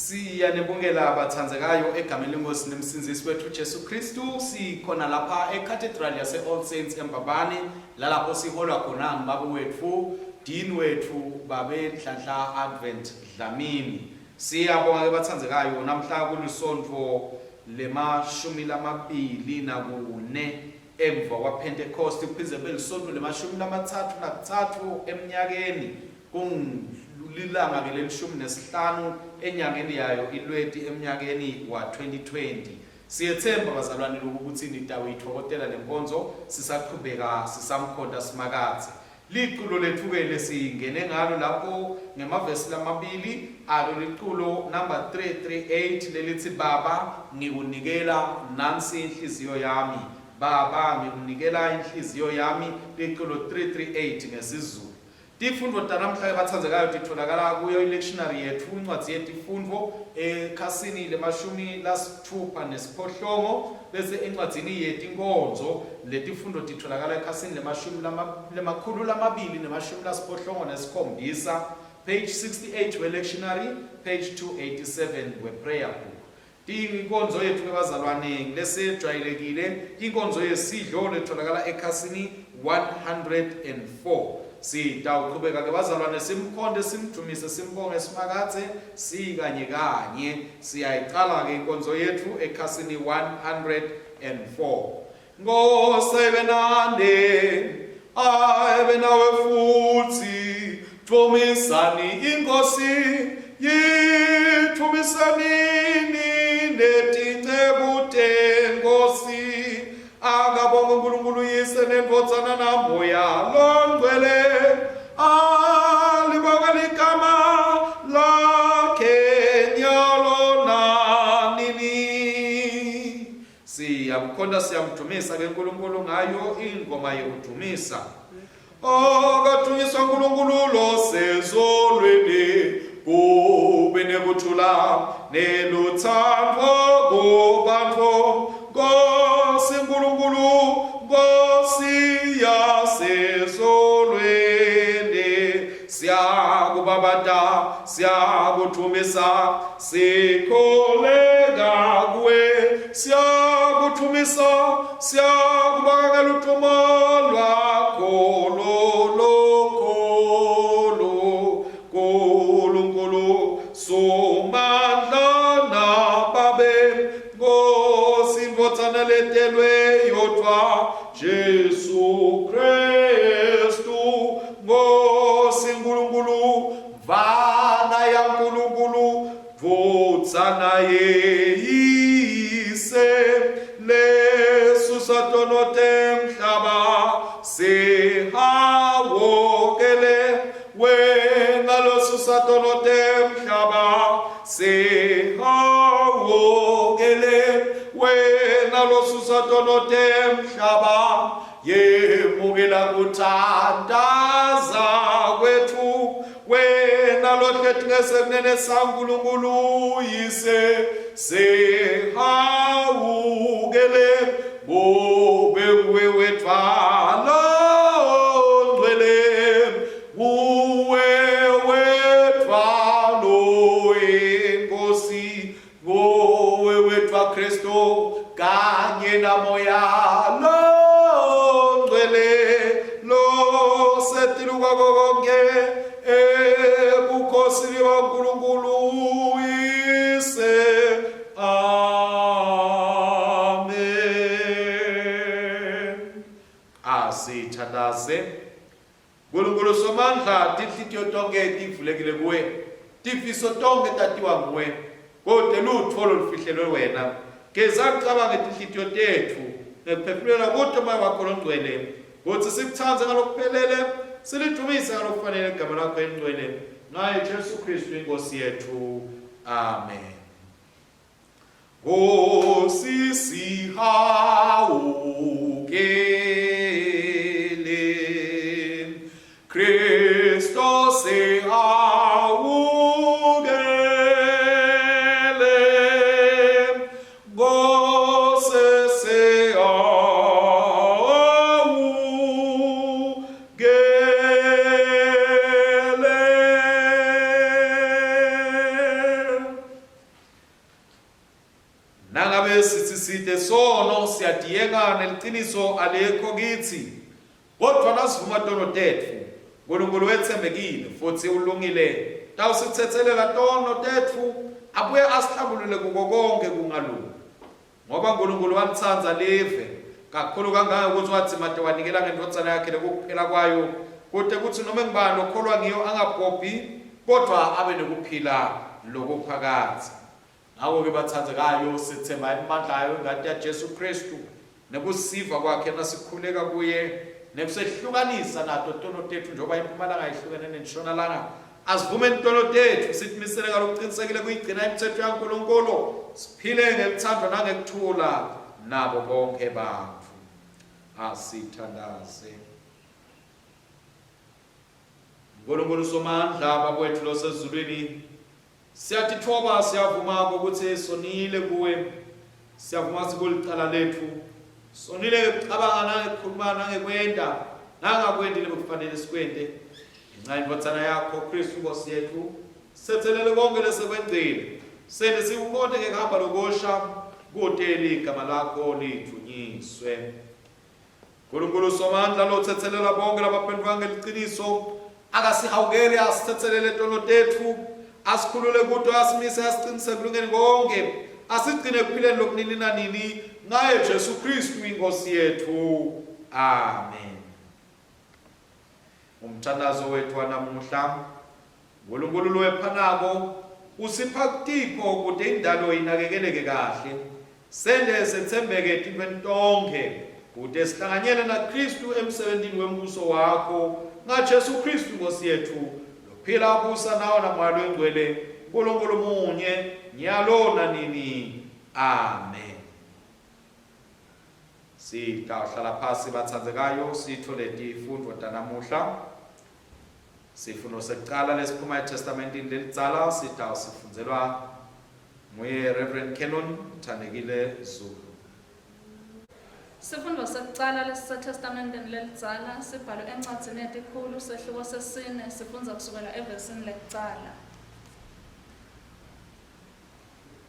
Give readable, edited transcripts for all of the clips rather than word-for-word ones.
Siyanibongela abathandzekayo egameni leNkosi nemsinzisi wethu Jesu Kristu. Sikhona lapha eCathedral yase All Saints eMbabane, lalapho siholwa khona ngibaba wethu, Dean wethu Babe Nhlanhla Advent Dlamini. Siyabonga ke bathandzekayo namhla kulisonto lema-24 emva kwaPentecost, kuphindze belisonto lema-33 eminyakeni lilanga ke leli-15 enyangeni yayo iLweti eminyakeni wa 2020. Siyethemba bazalwane ukuthi nitawuyithokotela lenkonzo, sisaqhubeka sisamkhonda simakathe. Liculo lethu ke lesingene ngalo lapho ngemavesi lamabili alo liculo number 338 lelithi Baba ngikunikela nansi inhliziyo yami. Baba ngikunikela inhliziyo yami, liculo 338 ngesiZulu. Tifundvo tanamhla bathandzekayo titholakala kuyo i-lectionary yethu, incwadzi yetifundvo ekhasini le-68 bese encwadzini yetinkonzo letifundvo titholakala ekhasini le-287, page 68 we-lectionary, page 287 we-prayer book. Tinkonzo yethu ke bazalwane lesejwayelekile, inkonzo yesidlo letholakala ekhasini 104. Sitawuqhubeka ke bazalwane simkhonde simdumise simbonge simakathe sikanye kanye. Siyayiqala ke inkonzo yethu ekhasini 104. Ngosebenande abe nawe futhi thumisani inkosi yithumisanini neticebute nkosi. Akabonga uNkulunkulu yise nendodzana namoya longcwele, alibonga ligama lakhe nyalo nanini. Siyamkhonda siyamdumisa ke uNkulunkulu ngayo ingoma yokudumisa. Akadunyiswa uNkulunkulu losezolweni, kube nekuthula neluthando kubantu. Nkosi Nkulunkulu, Nkosi yasezolweni, siyakubabata siyakuthumisa sikholeka kuwe, siyakuthumisa siyakubakela udumo lwakho lolokholo. Nkulunkulu somandla nababe, Nkosi indodzana letelwe yodwa Jesu Kristu. Nkosi Nkulunkulu, vana ya Nkulunkulu, vodzana yeyise, lesusa tono temhlaba sihawokele, wena losusa tono temhlaba sihawokele, wena losusa tono temhlaba yemukela kuthandaza kwethu, wena lohleti ngesekunene saNkulunkulu yise sihawukele, ngobe uwe wethwala ongcwele, uwe wethwalo enkosi, ngowe wethwa Kristu kanye namoya longcwele losetiluka konke ebukhosini baNkulunkulu yise. Amen. Asithandaze. Nkulunkulu somandla, tinhlitiyo tonke tivulekile kuwe, tifiso tonke tatiwa nguwe, kodwa lutho olufihlelwe wena. Geza kucabanga tinhlitiyo tethu nekuphefumulela kude umoya wakho longcwele, ukuthi sikuthanze ngalokuphelele, silidumise ngalokufanele igama lakho elingcwele, ngaye Jesu Kristu inkosi yethu. Amen. Nkosi sihawukele, Kristo sihawukele, Nkosi sihawukele. nangabe sithi side sono siyadiyekana liqiniso alikho kithi kodwa nasivuma tono tetfu uNkulunkulu wethembekile futhi ulungile tawusithethelela tono tetfu abuye asihlambulule kuko konke kungalungi ngoba uNkulunkulu walithanda live kakhulu kangaka ukuthi wathi made wanikela ngendodzana yakhe lokuphela kwayo kude kuthi noma ngibani okholwa ngiyo angabhobhi kodwa abe nokuphila lokuphakathi. Ngakho-ke bathandekayo sithemba emandlayo ingadi yaJesu Kristu nekusiva kwakhe nasikhuleka kuye nekusehlukanisa nato tono tethu njengoba impumalanga ihlukene nentshonalanga asivume intono tethu sithimisele ngalokuqinisekile kuyigcina imithetho yaNkulunkulu siphile ngelithandwa nangekuthula nabo bonke bantfu. Asithandaze. Nkulunkulu somandla babethu losezulwini siyatithoba siyavuma ukuthi sonile kuwe siyavuma sikulicala lethu sonile kucabanga nangekhuluma nangekwenda nangakwendile bekufanele sikwende ngenxa yendodzana yakho Kristu Nkosi yethu sethelele konke lesekwenzile sende sikubonge ngehamba lokosha kuteli igama lakho lithunyiswe. Nkulunkulu somandla lothethelela bonke labaphendukanga ngeliqiniso akasihawukele asithethelele tono tethu asikhulule kuto asimise asiqiniseke kulungeni konke asigcine kuphileni lokunini nanini ngaye Jesu Kristu inkosi yethu. Amen. Umthandazo wethu wanamuhla uNkulunkulu lowephanako usipha kutipho kude indalo inakekeleke kahle sende sethembeke etintweni tonke kude sihlanganyele naKristu emsebentini wembuso wakho ngaJesu Kristu inkosi yethu lophila ubusa nawo namoya lwengcwele uNkulunkulu munye nyalo nanini. Amen. Sitawuhlala phasi bathandekayo sithole tifundo tanamuhla. Sifundo sekuqala lesiphuma eTestamentini lelitsala sitawusifundzelwa nguye Reverend Canon Thandekile Zulu. Sifundo sekuqala lesiseTestamentini lelitsala sibhalwe encwadzini yetikhulu sehluko sesine sifundza kusukela evesini lekucala.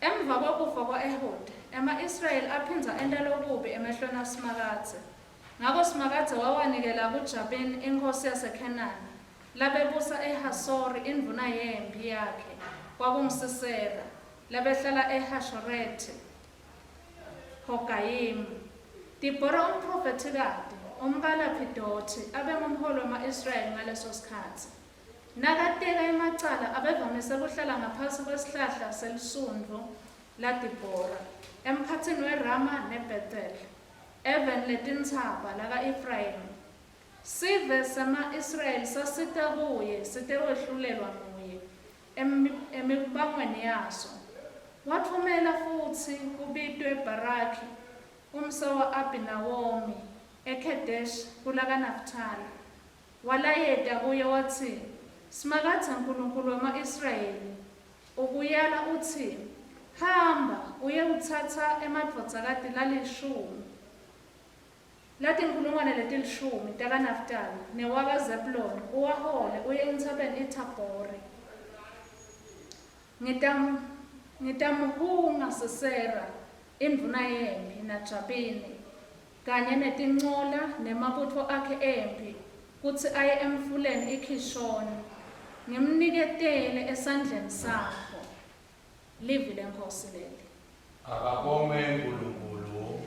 Emva kokufa kwa-Ehudi, ama-Israyeli aphindza enta lokubi emehlweni aSimakadze. Ngako Simakadze wawanikela kuJabini inkosi yaseKhenani, labebusa eHasori indvuna yempi yakhe, kwakungusisera, labehlala eHashorethi, Hogayimu. Dibhora umprofetikati, umkalaphidothi, abe ngumholi wama-Israyeli ngaleso sikhatsi. Nakateka emacala abevamise kuhlala ngaphansi kwesihlahla selisundvu laDibhora, emkhatsini weRama neBethel, even letintsaba laka-Efrayimi. Sive sema-Israyeli sasita kuye site wehlulelwa nguye emibangweni yaso. Wathumela futhi kubitwe Baraki, umsawa Abinawomi, eKedesh kulaka-Naftali. Walayeta kuye wathi, Simakadze Nkulunkulu wama-Israyeli, ukuyala uthi, hamba uye uthatha emadvodzakati lalishumi, latinkulungwane letilishumi taka-Naftali newaka-Zebuloni uwahole uye entsabeni iThabhori. Ngitamuhunga Sisera, indvuna yempi naJabini, kanye netincola nemabutfo akhe empi, kutsi aye emfuleni iKhishoni, ngimniketele esandleni sakho. Livi leNkosi leli. Akabonge uNkulunkulu.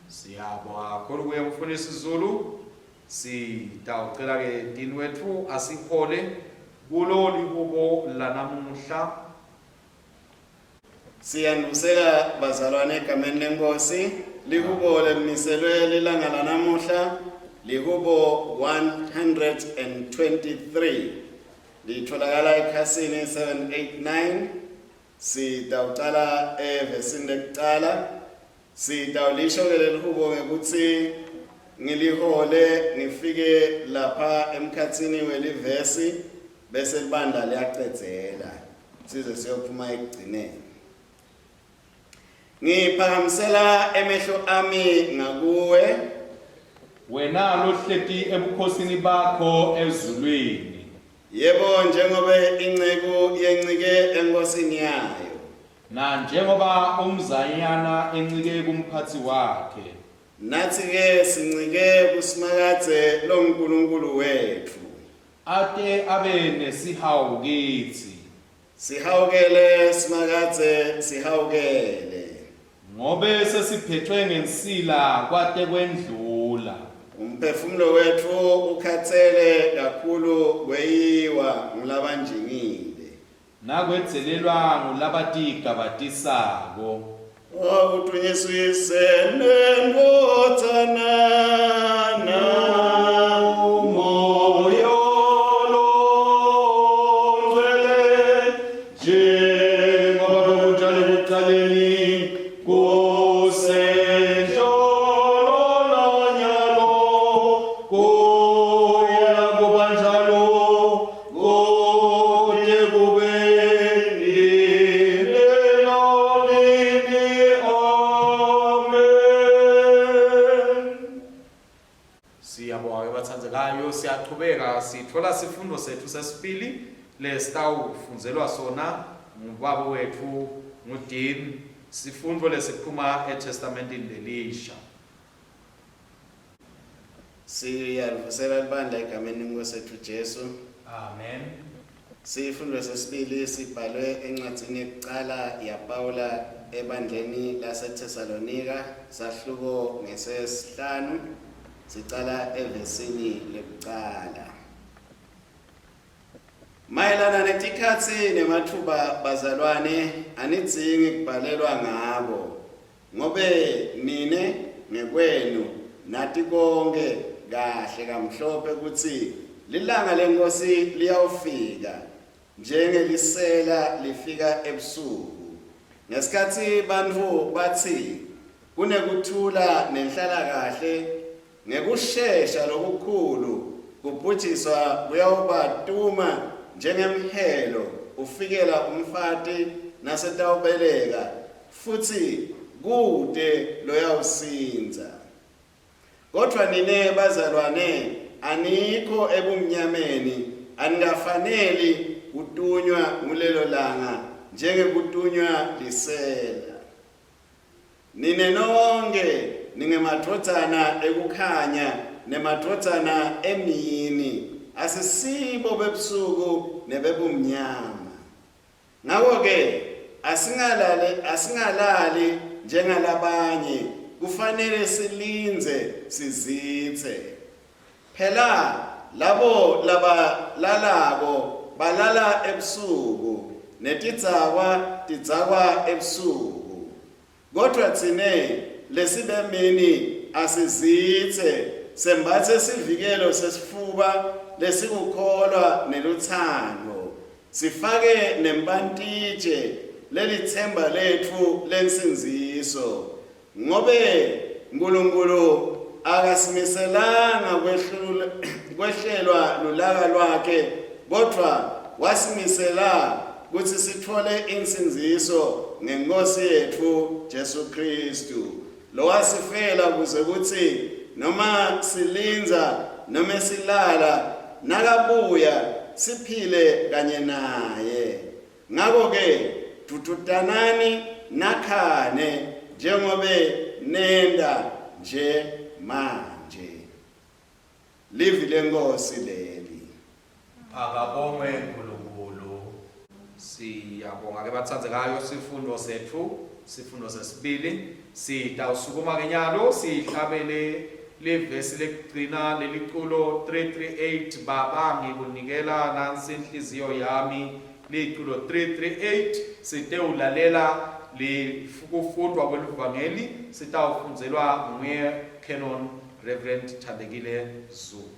Siyabonga kakhulu kuye Mfundisi Zulu. Sitawucela-ke dini wethu asiphole kulo lihubo lanamuhla. Siyanusela bazalwane egameni leNkosi lihubo lemiselwe lilanga lanamuhla lihubo 123 litholakala ekhasini 789. Sitawucala evesini lekucala sitawulisho-ke lelihubo ngekuthi ngilihole ngifike lapha emkhatsini welivesi bese libandla liyaqedzela size siyophuma ekugcineni. Ngiphakamisela emehlo ami ngakuwe wena lohleti ebukhosini bakho ezulwini. Yebo njengoba inceku yencike enkosini yayo. Na njengoba umzanyana encike kumphathi wakhe, nathi-ke sincike kusimakadze loNkulunkulu wethu. ate abe nesihawu kithi, Sihawukele simakadze sihawukele. ngobe sesiphethwe ngensila kwate kwendlula. Umphefumulo wethu ukhatsele kakhulu kweyiwa ngulabanjingile. Nakwedzelelwa ngulabatigabatisako. Utunyiswise nendotsana Moyo longcwele, njengoba bekutshalwe ekuqaleni, kusenhlolo nanyalo, kuya kuba njalo, kude kube nini nonini. Amen. Siyabonga ke bathandekayo, siyaqhubeka sithola sifundo sethu sesibili lesitawufunzelwa sona ngubaba wethu nguDean. Sifundo lesiphuma eTestamentini lelisha. Siyalivusela libandla egameni lenkosi yethu Jesu. Amen. Sifundo sesibili sibhalwe encwadzini yokuqala yaPawula ebandleni laseThesalonika sahluko ngesesihlanu. Sicala evesini lekuqala. Mayelana netikhatsi nemathuba bazalwane anidzingi kubhalelwa ngabo, ngobe nine ngekwenu nati konke kahle kamhlophe kutsi lilanga lenkosi liyawufika njengelisela lifika ebusuku. Ngesikhatsi bantfu batsi kunekuthula nenhlalakahle, ngekushesha lokukhulu kubhujiswa kuyawubatuma njengemhelo ufikela umfati nasetawubeleka, futhi kude loyawusinza. Kodwa nine bazalwane anikho ebumnyameni, angafaneli kutunywa kulelo langa njengekutunywa lisela. Nine nonke ningemadvodzana ekukhanya nemadvodzana emini, asisibo bebusuku nebebumnyama. Ngako-ke asingalali njengalabanye, kufanele silinze sizitse. Phela labo labalalako balala ebusuku, netidzakwa tidzakwa ebusuku. Kodwa tsine lesibemini asizitse, sembatse sivikelo sesifuba lesikukholwa nelutsando, sifake nempantitshe lelithemba letfu lensinziso. Ngobe Nkulunkulu akasimiselanga kwehlelwa lulaka lwakhe, kodwa wasimisela kutsi sithole insinziso ngeNkosi yethu Jesu Kristu, lowasifela kuze kutsi noma silinza noma silala nakabuya siphile kanye naye. Ngako-ke tututanani nakhane njengobe nenda nje manje. Livi lenkosi leli. Akabongwe uNkulunkulu. Siyabonga ke bathandekayo, sifundo sesibili sitawusukuma ke nyalo sihlabele levesi lekugcina leliculo 338 baba ngikunikela nansi inhliziyo yami, liculo 338 sitewulalela kufundwa kweluvangeli sitawufunzelwa nguye Canon Reverend Thandekile Zulu.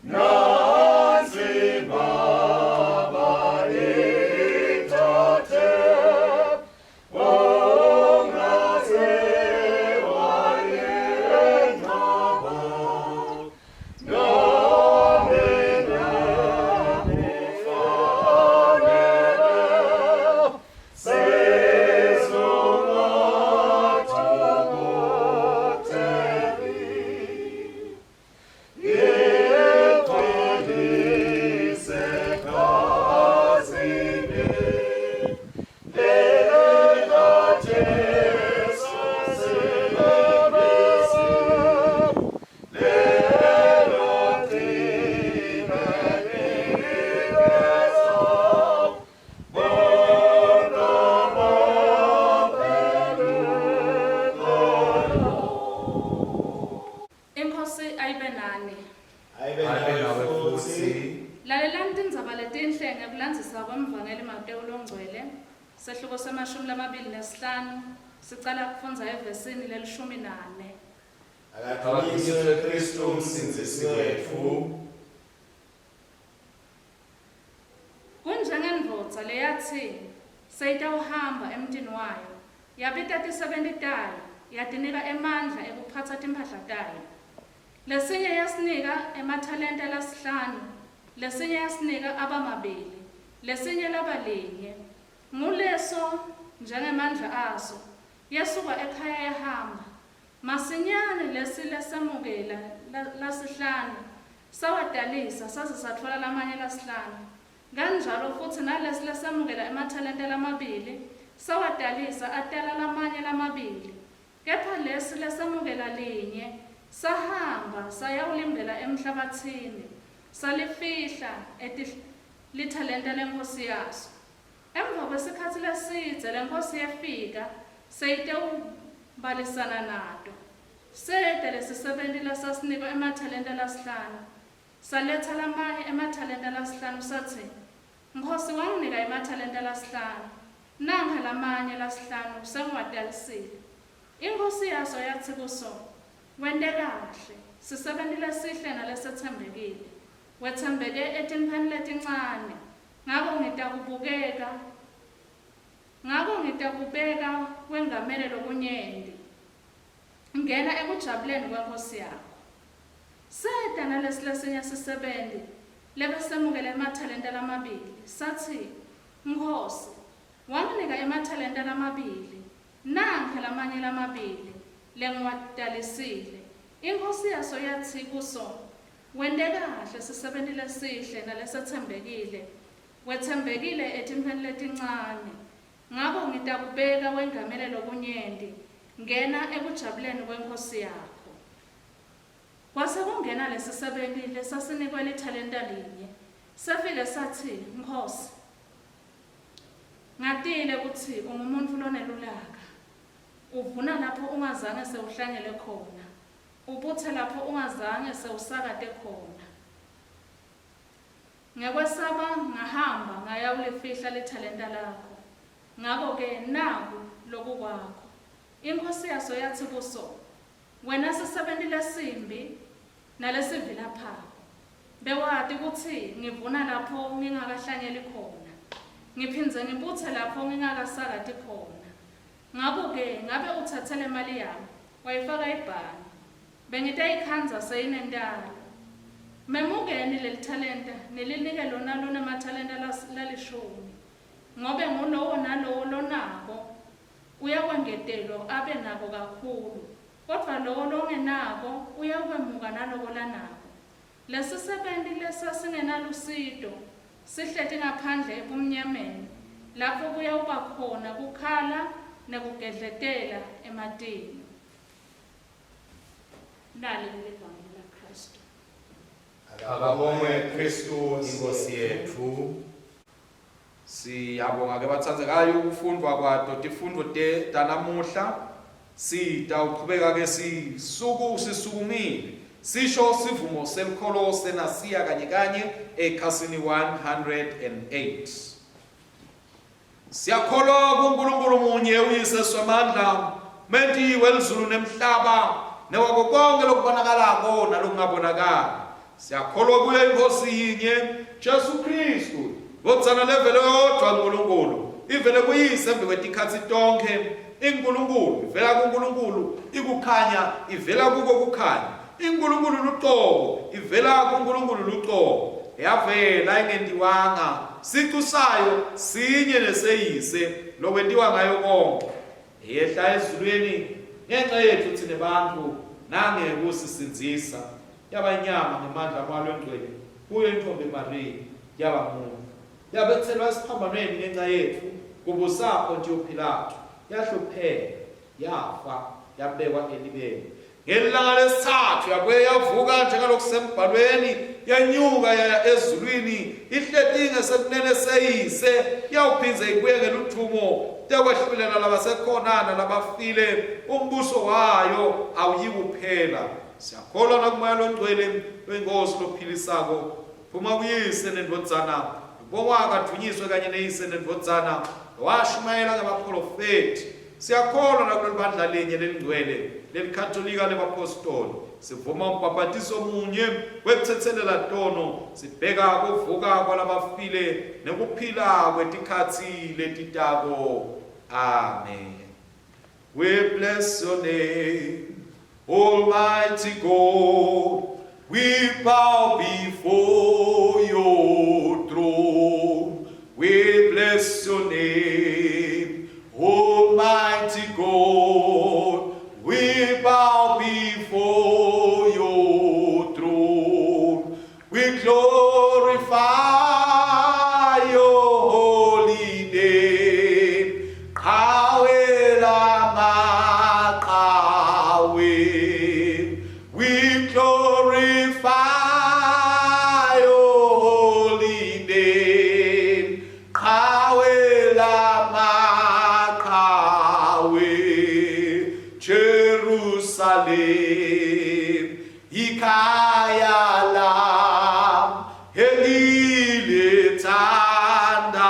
Nansi baba ithathe Yeqalise sehluko samashumi lamabili nesihlanu sicala kufundza evesini lelishumi 4. Akadunyiswe Kristu umsindisi wethu. Kunjengendvodza leyathi seyitawuhamba emntini wayo yabita tisebenti tayo yatinika emandla ekuphatsa timphahla tayo. Lesinye yasinika emathalenta lasihlanu, lesinye yasinika abamabili, lesinye labalinye. Nguleso njengemandla aso yasuka ekhaya yahamba. Masinyane lesi lesamukela lasihlanu sawadalisa saze satfola lamanye lasihlanu. Kanjalo futhi nalesi lesamukela emathalenta lamabili sawadalisa atala lamanye lamabili. Kepha lesi lesamukela linye sahamba sayawulimbela emhlabathini salifihla lithalenta lenkhosi yaso. Emva kwesikhathi lesidze lenkhosi yafika seyitewubalisana nato. Sede lesisebenti lasasinikwa emathalenta lasihlanu saletha lamanye emathalenta lasihlanu sathi, Nkhosi wanginika emathalenta lasihlanu, nanga lamanye lasihlanu sengiwadalisile. Inkhosi yaso yathi kuso, wente kahle, sisebenti lesihle nalesethembekile. Wethembeke etimpheni letincane, ngako ngitakubeka wengamele lokunyenti. Ngena ekujabuleni kwenkhosi yakho. Seta nalesi lesinye sisebenti lebesemukele emathalenta lamabili sathi, Nkhosi wanginika emathalenta lamabili, nanga lamanye lamabili lengiwadalisile. Inkhosi yaso yathi kuso, wente kahle sisebenti lesihle nalesethembekile. Wethembekile etimpheni letincane, ngako ngitakubeka wengamele lokunyenti. Ngena ekujabuleni kwenkhosi yakho. Kwase kungena lesisebenti lesasinikwe lithalenta linye. Sefike sathi, Nkhosi, ngatile kutsi ungumuntu lonelulaka. Uvuna lapho ungazange sewuhlanyele khona. Ubuthe lapho ungazange sewusakate khona. Ngekwesaba ngahamba ngayawulifihla lithalenta lakho. Ngako-ke naku loku kwakho. Inkhosi yaso yathi kuso, wena sisebenti lesimbi nalesivilaphayo. Bewati kutsi ngivuna lapho ngingakahlanyeli khona. Ngiphindze ngibuthe lapho ngingakasakati khona. Ngako-ke ngabe uthathele imali yami wayifaka ibhange. Bengitayikhandza seyinentalo. Memukeni lelithalenta nilinike lona lunemathalenta lalishumi. Ngobe ngulowo nalowo lonako uyakwengetelwa abe nako kakhulu. Kodwa lowo longenako uyakwemuka naloko lanako. Lesisebenti lesasingenalusido sihleti ngaphandle ebumnyameni lapho kuyawuba khona kukhala nekugedletela ematini. Nali livangeli laKristu. Akabongwe Kristu inkosi yethu. Siyabonga ke bathandzekayo ukufundwa kwato tifundvo tanamuhla. Sitawuqhubeka ke sisukumile sisho sivumo semkholose nasiya kanye ekhasini 108. Siyakholwa kuNkulunkulu munye uyise somandla mentiwe elizulu nemhlaba newako konke lokubonakalako nalokungabonakali. Siyakholwa kuye inkosi yinye Jesu Kristu ngodzana levele yodwa uNkulunkulu ivele kuyise embe kwetikhatsi tonke. iNkulunkulu ivela kuNkulunkulu, ikukhanya ivela kuko kukhanya. iNkulunkulu luqobo ivela kuNkulunkulu luqobo. Yavela ingentiwanga, sicu sayo sinye neseyise lokwentiwa ngayo konke. Yehla ezulwini ngenxa yethu thine bantu nangekusisinzisa. Yabanyama ngemandla amalo engcwele kuyo intombi Maria yaba muntu. Yabethelwa esiphambanweni ngenxa yethu kubusapho nje uPilato. Yahlupheka, yafa, yabekwa elibeni. Ngelilanga lesithathu yabuye yavuka njengalokusembhalweni, yanyuka yaya ezulwini, ihletinge sekunene seyise, yawuphindze ibuyekela uthumo, tekwehlulela labasekhonana labafile, umbuso wayo awuyikuphela. Siyakholwa nakumoya longcwele wenkosi lophilisako, phuma kuyise nendodzana bongwaka thunyiswe kanye neyise nendodzana washumayela ngabaprofeti. Siyakholwa nakuleli bandla linye lelingcwele lelikatholika lebapostoli. Sivuma umbhaphathiso munye wekuthethelela tono. Sibheka kuvuka kwalabafile nekuphila kwetikhatsi letitako. Amen. We bless your name, Almighty God. We bow before your throne. We bless your name, Almighty God. We bow before your throne. We glorify your holy name. Yahweh Lama Yahweh. We glorify your holy name. Yahweh Lama Yahweh. Jerusalem, Ikaya lam, Hegile tandayo.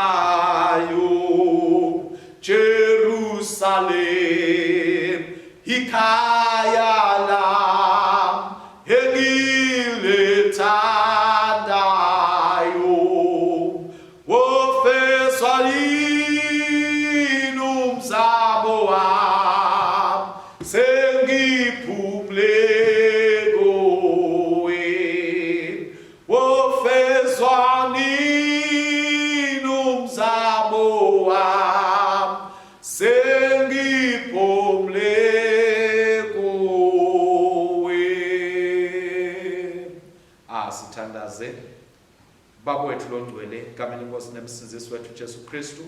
Jerusalem, Ikaya lam, Hegile tandayo. Wofeswa inumzabo wam, sengiphumle kowe. Wofeswa inumzabo wam, sengiphumle kowe. Sithandaze Baba wethu longcwele egameni lenkosi nemsindisi wethu Jesu Kristu.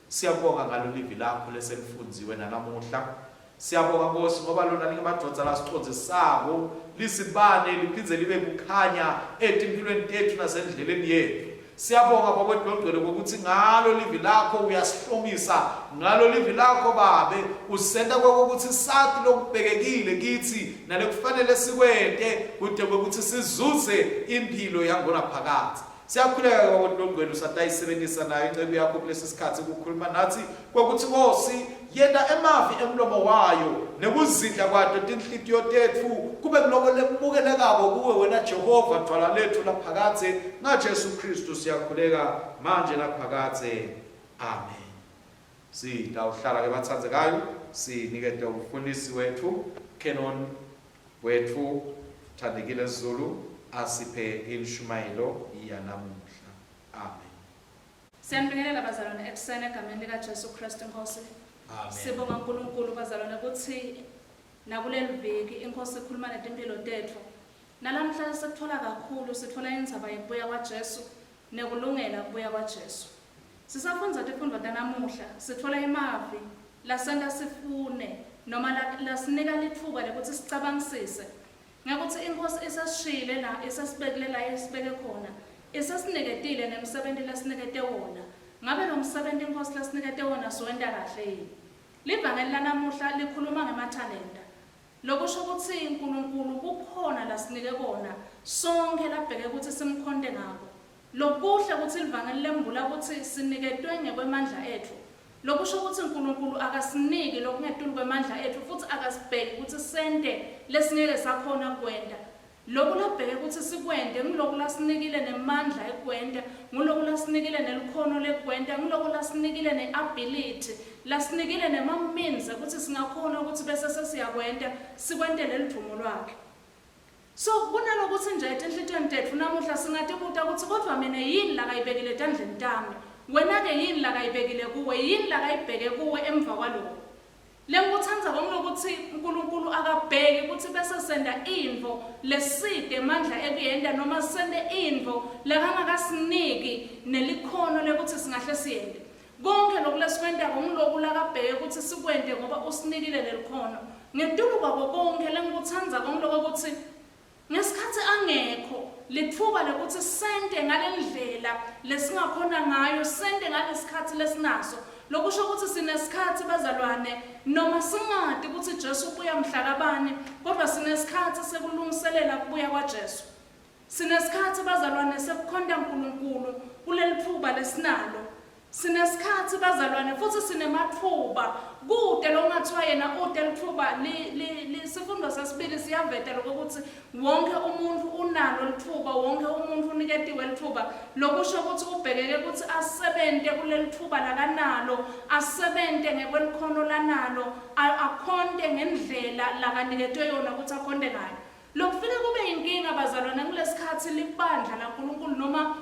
Siyabonga ngalo livi lakho leselifunziwe nanamuhla. Siyabonga Nkosi ngoba lona lingamadodza lasiqondzisako lisibane liphindze libe kukhanya etimpilweni tethu nasendleleni yethu. Siyabonga Baba wethu longcwele ngokuthi ngalo livi lakho uyasihlomisa, ngalo livi lakho Babe usenta ukuthi sathi lokubhekekile kithi nalekufanele sikwente kude ukuthi sizuze impilo yangona phakathi. Siyakhuleka Baba longcwele usatayisebenzisa nayo incebo yakho kulesi sikhathi ukukhuluma nathi ukuthi Nkosi yena emavi emlomo wayo nekuzidla kwato tinhlitiyo tethu kube kunokulemukelekako kuwe wena Jehova thwala lethu laphakathe ngaJesu Kristu siyakhuleka manje laphakathe. Amen. Sitawuhlala ke bathandzekayo sinikete umfundisi wethu Kenon wethu Thandekile Zulu asiphe inshumayelo yanamuhla. Amen. Siyambingelela bazalwane ekuseni egameni lika Jesu Kristu Nkosi. Sibonga uNkulunkulu bazalwane ukuthi nakuleli viki inkosi ikhuluma netimpilo tethu. Nalamhla sikuthola kakhulu sithola indzaba yokubuya kwaJesu nekulungela ukubuya kwaJesu. Sisafundza tifundo tanamuhla sithola imavi lasenta sifune noma lasinika lithuba lekuthi sicabangisise ngakuthi inkosi isasishile la isasibekile la esibeke khona isasineketile nemsebenzi lasinikete wona. Ngabe lo msebenzi inkosi lasinikete wona siwenda kahle yini? Livangeli lanamuhla likhuluma ngemathalenta. Lokusho ukuthi uNkulunkulu kukhona lasinike kona sonke labheke ukuthi simkhonde ngako. Lokuhle ukuthi livangeli lembula ukuthi siniketwe ngekwemandla ethu. Lokusho ukuthi uNkulunkulu akasiniki lokungetulu kwemandla ethu futhi akasibheki ukuthi sente lesingeke sakhona kwenda. Lokhu labheke ukuthi sikwende ngilokhu lasinikile nemandla ekwenda, ngilokhu lasinikile nelikhono lekwenda, ngilokhu lasinikile neability, lasinikile nemameans ukuthi singakhona ukuthi bese sesiyakwenda sikwendele lidvumo lwakhe. So kunalokuthi nje etinhlitweni tethu namuhla singatibuta ukuthi kodwa mina yini la kayibekile etandleni tami? Wena ke yini la kayibekile kuwe? Yini la kayibheke kuwe emva kwalokho? Lengikuthandza ngokuthi uNkulunkulu akabheki ukuthi bese senda info leside emandla ekuyenda noma sende info lakangakasiniki nelikhono lekuthi singahle siyende. Konke lokhu lesikwenda ngilokhu lakabheke ukuthi sikwende ngoba usinikile lelikhono. Ngedulu kwabo konke lengikuthandza ngilokho ukuthi ngesikhathi angekho lithuba lekuthi sente ngalendlela lesingakhona ngayo, sente ngalesikhathi lesinaso. Lokusho ukuthi sinesikhathi bazalwane noma singadi ukuthi Jesu ubuya mhlakabani, kodwa sinesikhathi sekulungiselela kubuya kwaJesu. Sinesikhathi bazalwane sekukhonda uNkulunkulu kuleli thuba lesinalo. Sinesikhathi bazalwane futhi sinemathuba kude lo ngathiwa yena ude lithuba sifundo sesibili siyavetela ukuthi wonke umuntu unalo lithuba, wonke umuntu uniketiwe lithuba. Lokusho ukuthi ubhekeke ukuthi asebenze kuleli thuba lakanalo, asebenze ngekwelikhono lanalo, akhonde ngendlela lakaniketwe yona ukuthi akhonde ngayo. Lokufika kube inkinga bazalwane kulesikhathi libandla laNkulunkulu noma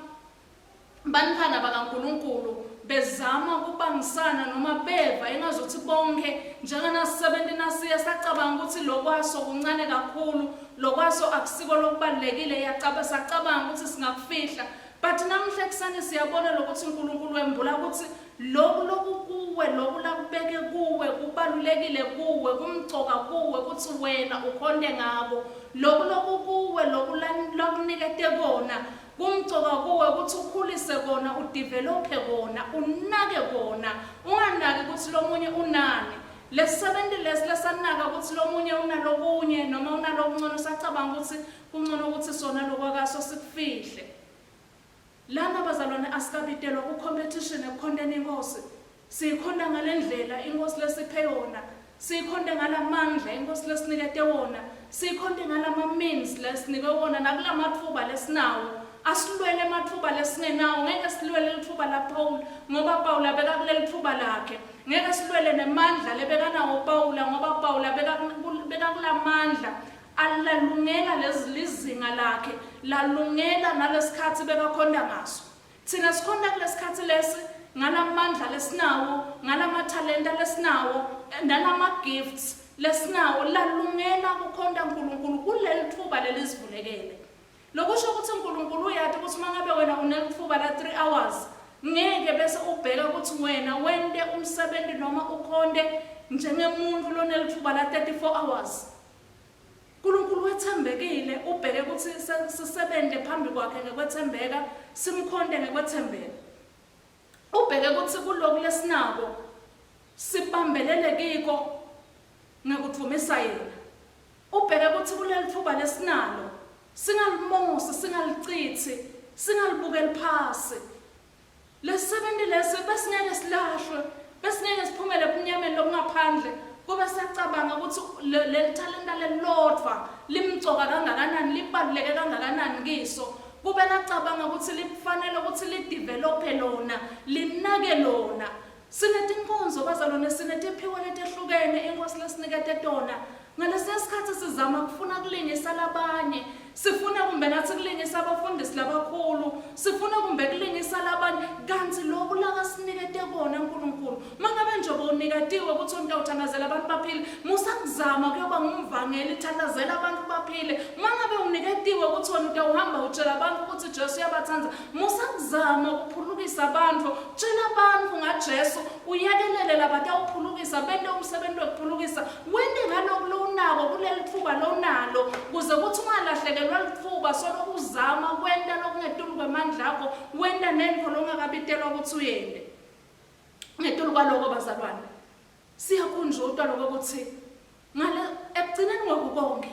bantwana bakaNkulunkulu bezama ukubangisana noma beva engazuthi bonke njengana 70 nasiya sacabanga ukuthi lokwaso kuncane kakhulu, lokwaso akusiko lokubalekile, sacabanga ukuthi singakufihla. But namhla kusane siyabona lokuthi uNkulunkulu wembula ukuthi lokhu kuwe, lokhu lakubeke kuwe, kubalulekile kuwe, kumgcoka kuwe ukuthi wena ukhonde ngabo. Lokhu kuwe, lokhu lakunikete kona, kumgcoka kuwe ukuthi ukhulise kona, udevelope kona, unake kona. Unganaki ukuthi lo munye unani. Lesebenzi lesanaka ukuthi lo munye unalokunye noma unalokungcono, sacabanga ukuthi kungcono ukuthi sona lokwakaso sikufihle. Lana bazalwane asikabitelwa ku competition ekukhondeni inkosi. Sikhonda ngalendlela inkosi lesiphe yona. Sikhonde ngalamandla inkosi lesinikete wona. Sikhonde ngalama means lesinike wona nakulamathuba lesinawo. Asilwele amathuba lesingenawo, ngeke silwele lithuba la Paul ngoba Paul abeka kuleli thuba lakhe. Ngeke silwele nemandla lebeka nawo Paul ngoba Paul abeka kulamandla. Alalungela lezizinga lakhe, lalungela nalesikhathi bekakhonda ngaso. Thina sikhonda kulesikhathi lesi ngalamandla lesinawo, ngalamathalenta lesinawo, nalama gifts lesinawo, lalungela ukukhonda uNkulunkulu kuleli thuba lelizivulekele. Lokusho ukuthi uNkulunkulu uyathi ukuthi mangabe wena unelithuba la 3 hours, ngeke bese ubheka ukuthi wena wende umsebenzi noma ukhonde njengemuntu lonelithuba la 34 hours. uNkulunkulu wethembekile ubheke ukuthi sisebenze phambi kwakhe ngekwethembeka, simkhonde ngekwethembeka. Ubheke ukuthi kuloko lesinako sibambelele kiko ngekuvumisa yena. Ubheke ukuthi kuleli thuba lesinalo singalimosi, singalicithi, singalibukeli phasi. Lesebenzi lesi besingeke silahlwe, besingeke siphumele ebunyameni lobungaphandle. Kube sacabanga ukuthi leli talenta lelodwa limgcoka kangakanani, libaluleke kangakanani kiso. Kube lacabanga ukuthi lifanele ukuthi lidevelope lona, linake lona. Sinetinkonzo bazalwane, sinetiphiwo letehlukene inkosi lesinikete tona. Ngalesikhathi sizama kufuna kulingisa labanye, sifuna kumbe nathi kulingisa abafundisi labakhulu, sifuna kumbe kulingisa labanye, kanti lokhu lakasinekete kona uNkulunkulu. Mangabe njengoba unikatiwe ukuthi uthandazela abantu baphile, musakuzama kuyoba ngumvangeli thandazela abantu baphile. Mangabe unikatiwe ukuthi wena utawuhamba utshela abantu ukuthi Jesu uyabathanda, musakuzama ukuphulukisa abantu, tshela abantu ngaJesu, uyakelele labatawuphulukisa, bende umsebenzi wokuphulukisa, wende ngalokho unako kuleli thuba lonalo, kuze ukuthi ungalahlekelwa lithuba solo uzama kwenda lokungedulu kwemandla akho, wenda nento longakabitelwa ukuthi uyende. Ngedulu kwaloko bazalwane, siyakhunjutwa lokho ukuthi ngale ekugcineni konke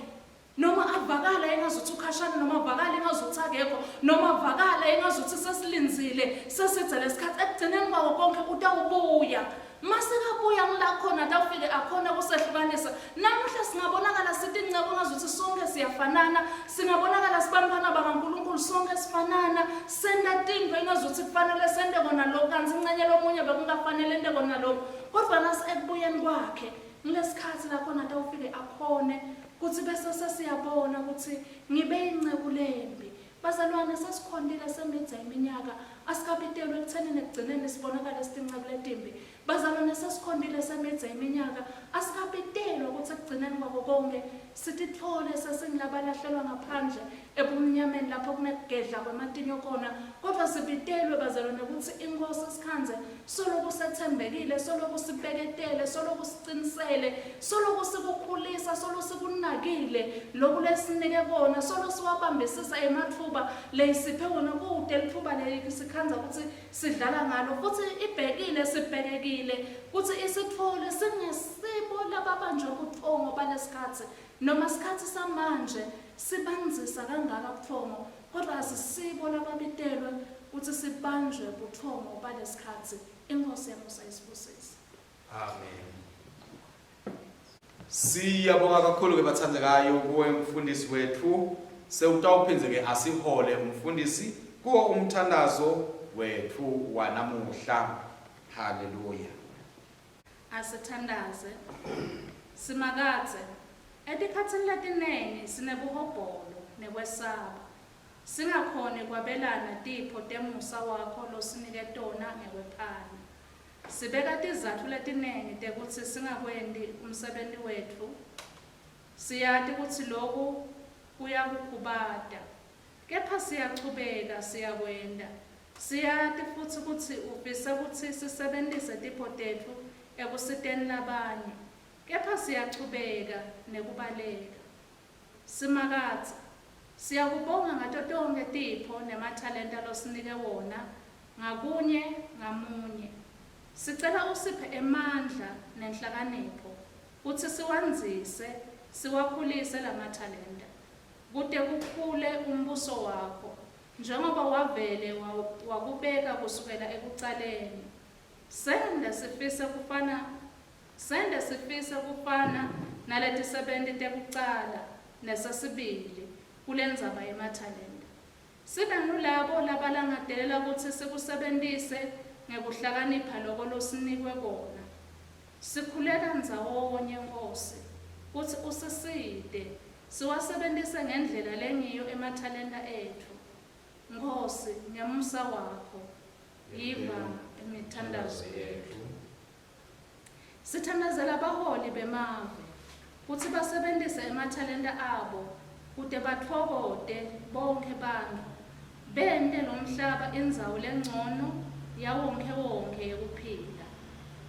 noma avakala engazuthi ukhashana, noma avakala engazuthi akekho, noma avakala engazuthi sesilinzile sesithe lesikhathi, ekugcineni konke utawubuya. Masekabuya ngilakhona tawufike akhona kusehlukanisa. Namuhla singabonakala sithi ngicebo ngazuthi sonke siyafanana, singabonakala sibambana bakaNkulunkulu sonke sifanana, senda tinto engazuthi kufanele sende kona lokho, kanti incenye lomunye bekungafanele ende kona lokho. Kodwa nasi ekubuyeni kwakhe ngilesikhathi lakhona tawufike akhone kuthi bese sesiyabona ukuthi ngibe inceku lembi. Bazalwane, sesikhondile semidza iminyaka, asikapitelwe ekuthenini ekugcineni sibonakala sitinceku letimbi. Bazalwane, sesikhondile semidza iminyaka, asikapitelwe ukuthi ekugcineni kwako konke sitithole sesingilabalahlelwa ngaphandle ebumnyameni lapho kunekugedla kwematinyo khona. Kodwa sibitelwe bazalwane ukuthi inkosi isikhanze soloku sethembekile, soloku sibeketele, soloku sicinisele, soloku sikukhulisa, soloku sikunakile lokhu lesinike kona, soloku siwabambisisa emathuba leyisiphe wona kude lithuba lesikhanza ukuthi sidlala ngalo, futhi ibhekile sibhekekile ukuthi isithole singesibo lababanjwa kuthongo balesikhathi noma isikhathi samanje sibanzisa kangaka kuthongo, kodwa asisibo lababitelwe ukuthi sibanjwe buthongo balesikhathi. Inkosi yamusa isibusise. Amen. Siyabonga kakhulu ke bathandekayo kuwe mfundisi wethu. Sewutawuphindze ke asihole umfundisi kuwo umthandazo wethu wanamuhla. Hallelujah. Asithandaze. Simakatse. Etikhatsini letinengi sinebuhobholo nekwesaba. Singakhoni kwabelana tipho temusa wakho losinike tona ngekwephana. Sibeka tizatfu letinengi tekutsi singakwendi umsebenti wetfu. Siyati kutsi loku kuyakukhubata. Kepha siyachubeka siyakwenda. Siyati futsi kutsi ufise kutsi sisebentise tipho tetfu ekusiteni labanye. Kepha siyachubeka nekubaleka. Simakatse. Siyakubonga ngato tonke tipho nemathalenta losinike wona ngakunye ngamunye. Sicela usiphe emandla nenhlakanipho kutsi siwanzise siwakhulise lamathalenta kute kukhule umbuso wakho njengoba wavele wakubeka kusukela ekucaleni. Sende sifise kufana naletisebenti tekucala nesesibili kulendzaba yemathalenta. Sibe ngulabo labalangadelela kutsi sikusebentise ngekuhlakanipha loko losinikwe kona. Sikhulela ndzawonye Nkosi kutsi usisite siwasebentise ngendlela lengiyo emathalenta ethu. Nkosi ngemusa wakho yiva imithandazo yethu. Sithandazela abaholi bemave kutsi basebentise emathalenta abo kute batfokote bonke bantfu bente lomhlaba indzawo lengcono yawonke yekuphila.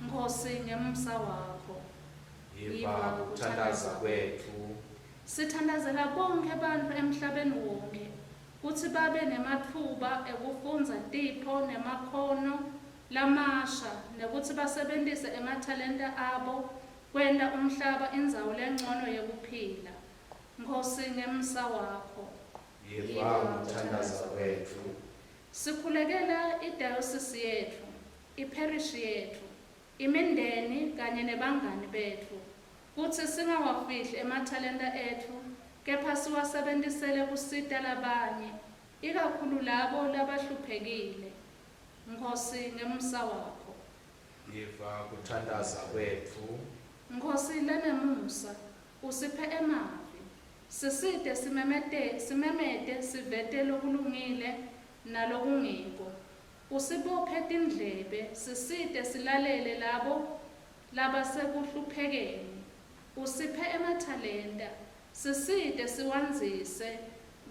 Nkosi ngemusa wakho Yiva ukuthandaza kwethu. Sithandazela bonke bantfu emhlabeni wonke kutsi babe nematfuba ekufundza tipho nemakhono lamasha nekutsi basebentise emathalenta abo kwenta umhlaba indzawo lengcono yekuphila. Nkosi ngemusa wakho Yiva ukuthandaza kwethu. Sikhulekela idayosisi yethu, iparishi yethu, imindeni kanye nebangani bethu kutsi singawafihli emathalenta ethu kepha siwasebentisele kusita labanye ikakhulu labo labahluphekile. Nkosi ngemusa wakho Yiva ukuthandaza kwethu. Nkosi lenemusa usiphe emavi sisite simemete sivete lokulungile nalokungiko. Usibophe tindlebe sisite silalele labo labasekuhluphekeni. Usiphe emathalenta sisite siwanzise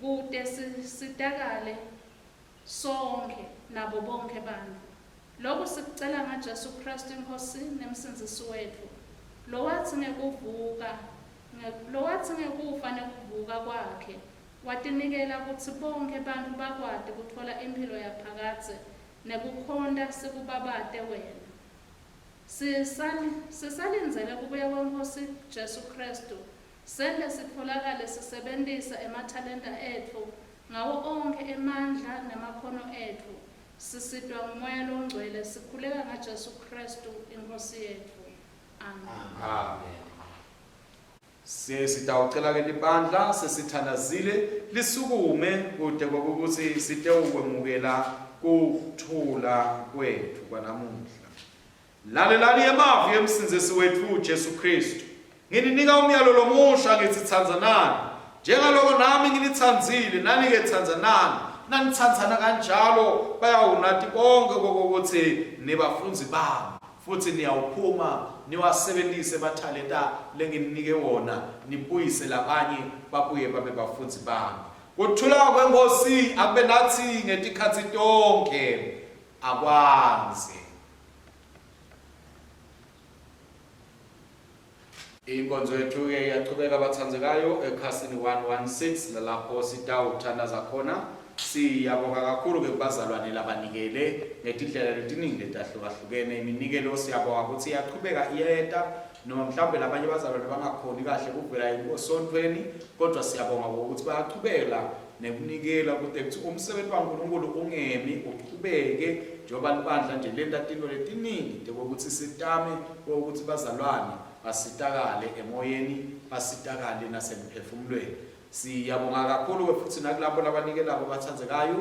kute sitakale sonke nabo bonke bantfu. Loku sikucela ngaJesu Kristu Inkosi nemsindisi wethu lowatsi ngekufa nekuvuka kwakhe watinikela kutsi bonke bantfu bakwati kutfola imphilo yaphakatse nekukhonda sikubabate wena. Sisalindzele kubuya kweNkosi Jesu Kristu sele sitfolakale sisebentisa emathalenta etfu ngawo onke emandla nemakhono etfu. Sisitwa ngumoya longcwele sikhuleka ngaJesu Kristu Inkosi yethu. Amen. Amen. Sitawucela ke libandla sesithandazile lisukume kude kokuthi sitewukwemukela kuthula kwethu kwanamuhla. Lalelani emavi emsindisi wethu Jesu Kristu. Ngininika umyalo lomusha ngithi tsandzanani. Njengaloko nami nginitsandzile nani ke tsandzanani. Nanitsandzana kanjalo bayawunati bonke kokuthi nibafundzi bami. Futhi niyawuphuma niwasebentise bathalenta lenginike wona nibuyise labanye babuye babe bafundzi bami. Kuthula kweNkosi akube nathi ngetikhatsi tonke akwanze. Inkonzo yethu ke iyachubeka bathandzekayo ekhasini 116 lalapho sitawuthandaza khona. Siyabonga kakhulu ke kubazalwane labanikele ngetindlela letiningi letahlukahlukene. Iminikelo siyabonga ukuthi iyachubeka iyeta noma mhlawumbe labanye bazalwane bangakhoni kahle kuvela esontweni kodwa siyabonga ukuthi bayachubela nekunikela kude kuthi umsebenzi kaNkulunkulu ungemi uqhubeke njengoba libandla nje lentatino letiningi ukuthi sitame ukuthi bazalwane basitakale emoyeni basitakale nasemphefumulweni. Siyabonga kakhulu futhi nakulabo labanikela abathandzekayo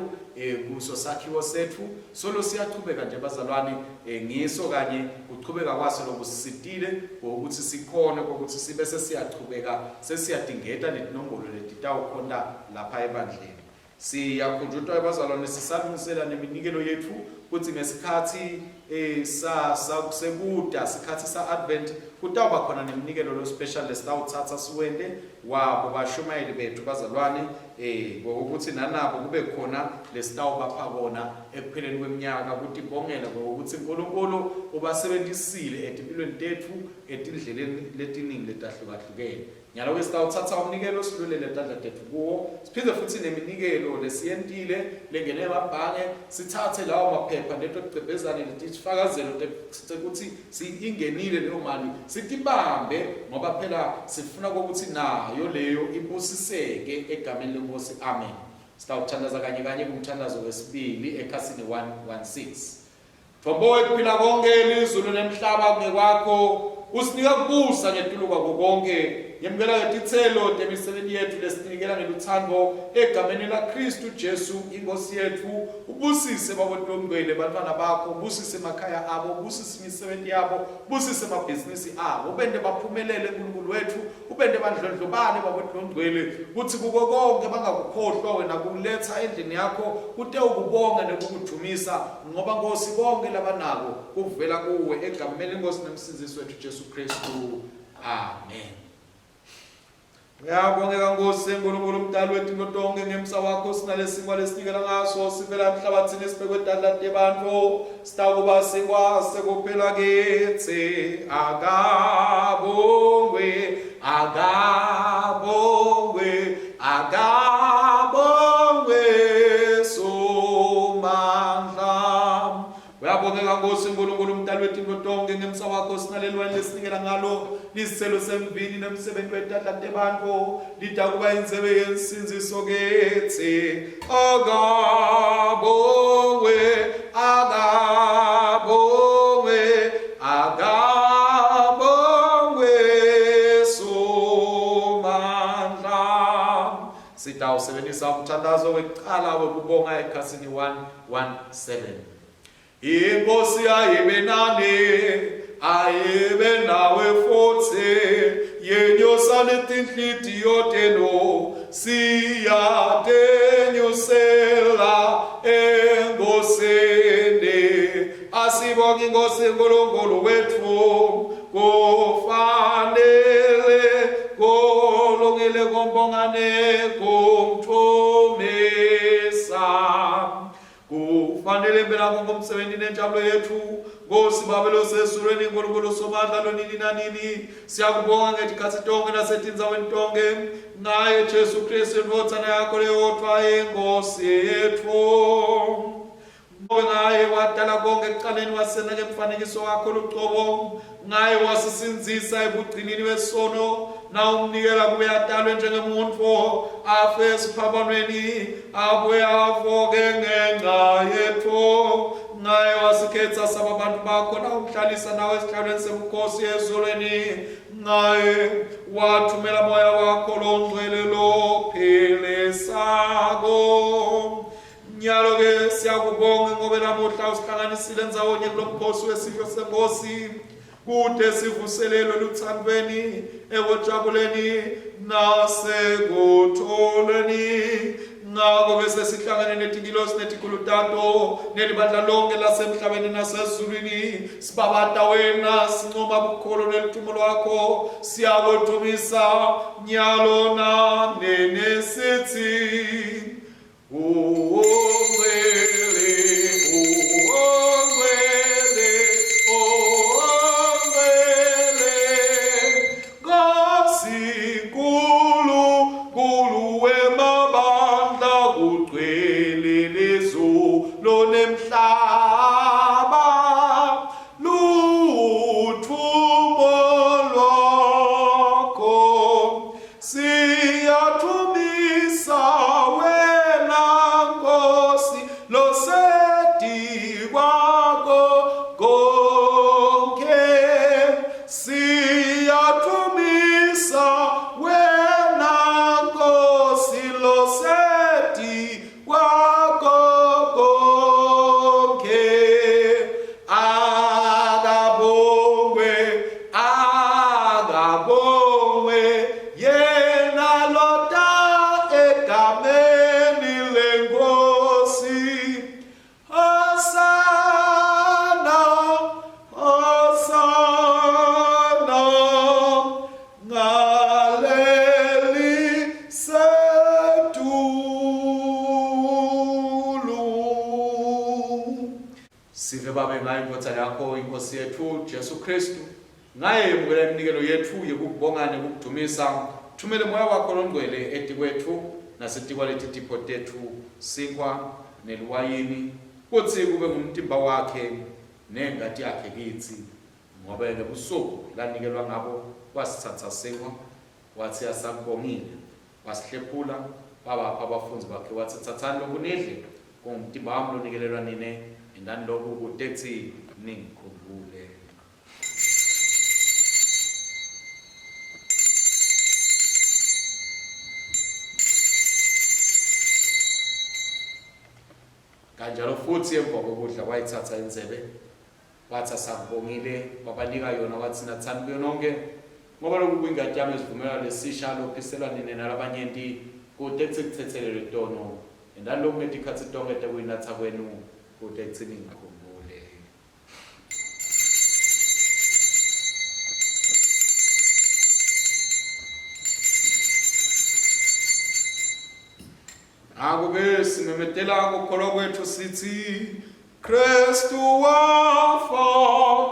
kuso sakhiwo sethu solo siyaqhubeka nje bazalwane ngiso kanye ukuqhubeka kwaso lokusisitile ukuthi sikhone ukuthi sibe sesiyaqhubeka sesiyadingeta letinombolo letitawukhona lapha ebandleni. Siyakhunjuzwa abazalwane sisalungisela neminikelo yethu ukuthi ngesikhathi sekuda sikhathi sa-Advent kutawuba khona neminikelo lo special lesitawuthatha siwende wabo bashumayeli bethu bazalwane ngokuthi nanabo kube khona lesitawubapha kona ekupheleni kweminyaka ukuthi bongela ngokuthi uNkulunkulu ubasebenzisile empilweni tethu etindleleni letiningi letahlukahlukene. Nyalo kwesitawuthatha umnikelo silulele tandla tethu kuwo siphinde futhi neminikelo lesiyentile lengene emabhange sithathe lawo maphepha neto kucebezana letifakazelo ukuthi siyingenile leyo mali sitibambe ngoba phela sifuna ukuthi nayo leyo ibusiseke egameni lenkosi. Amen. Sitawuthandaza kanye kanye kumthandazo wesibili ekhasini 116. Thombo ekuphila konke elizulu nemhlaba kungekwakho usinika kubusa ngetuluka konke yemukela ngetithelo temisebenzi yethu lesinikela ngeluthando egameni la Kristu Jesu inkosi yethu. Ubusise babotongcwele bantwana bakho, ubusise emakhaya abo, ubusise imisebenzi yabo, ubusise amabhizinisi abo, ubende baphumelele uNkulunkulu wethu, ubende bandlondlobane babotongcwele ukuthi kuko konke bangakukhohlwa wena kuletha endlini yakho kute ukubonga nekukujumisa ngoba Nkosi konke labanako kuvela kuwe egameni lenkosi nemsindisi wethu Jesu Kristu. Amen. Ngiyabongeka Nkosi enkulunkulu mdali wethu ngotonke ngemsa wakho sinalesingwa lesinikela ngaso sivela emhlabathini esibekwe tandla tebantfu sitakuba sikwase kuphela kithi akabongwe akabongwe akabongwe somandla. Uyabongeka Nkosi enkulunkulu mdali wethu ngotonke ngemsa wakho sinalelwane lesinikela ngalo lisicelo semvini nemsebenzi wetandla tebantfu litakuba inzebe yensinziso kithi akabongwe akabongwe akabongwe somandla. Sitawusebenzisa umthandazo wekuqala wokubonga ekhasini 117. Inkosi ayibe nani ayibe nawe futhi yenyosa letinhlitiyo tenu siyatenyusela enkosini. Asibonge Nkosi uNkulunkulu wethu kufanele kulungile kumbongane kumthumisa kufanele mbela ngomsebenzi nenjabulo yethu Nkosi babelo sesulweni uNkulunkulu somandla lonini nanini siyakubonga ngetikhathi tonke nasetindzaweni tonke ngaye Jesu Kristu indoda yakho leyodwa eNkosi yethu. Ngaye wadala konke ekuqaleni wasena ngemfanekiso wakho luqobo ngaye wasisinzisa ebugcinini besono na umnikela kube yadalwe njengemuntu afe esiphambanweni abuye avuke ngenxa yethu. Ngaye wasikhetha sababantu bakho na umhlalisa nawe esihlalweni sebukhosi ezulwini. Ngaye wathumela moya wakho longcwele lophilesako. Nyalo ke siyakubonga ngoba namuhla usihlanganisile ndzawonye kulomkhosi wesifo senkosi kude sivuselelwe luthandweni ekujabuleni nasekutholeni. Ngakho bese sihlangane netingilosi netikhulutanto nelibandla lonke lasemhlabeni nasezulwini sibabata wena sincoma bukholo nelithumo lwakho siyakudumisa nyalo nanene sithi Siyatumisa we Nkosi yethu Jesu Kristu ngaye yemukela iminikelo yethu yokubonga nekudumisa thumele moya wakho longcwele etikwethu nasetikwa leti tipho tethu sinkwa neliwayini kuthi kube ngumtimba wakhe nengati yakhe kithi ngoba ngebusuku lanikelwa ngabo wasithatha sinkwa wathi asakubongile wasihlephula babapha abafunzi bakhe wathi thathani lokhu nidle kungumtimba wami lonikelelwa nine indani lokhu kutethi ningikhumbule. Kanjalo futhi emva kokudla wayithatha inzebe wathi asakubongile wabanika yona wathi nathani kuyo nonke ngoba lokhu kuyingadi yami esivumelwano lesisha lokhiselwa nine nalabanyenti kutethi kuthethelelwe tono indani lokhu netikhathi tonke tekuyinatha kwenu kutethi ningikhumbule. Akube simemetela kukholwa kwethu sithi Kristu wafa,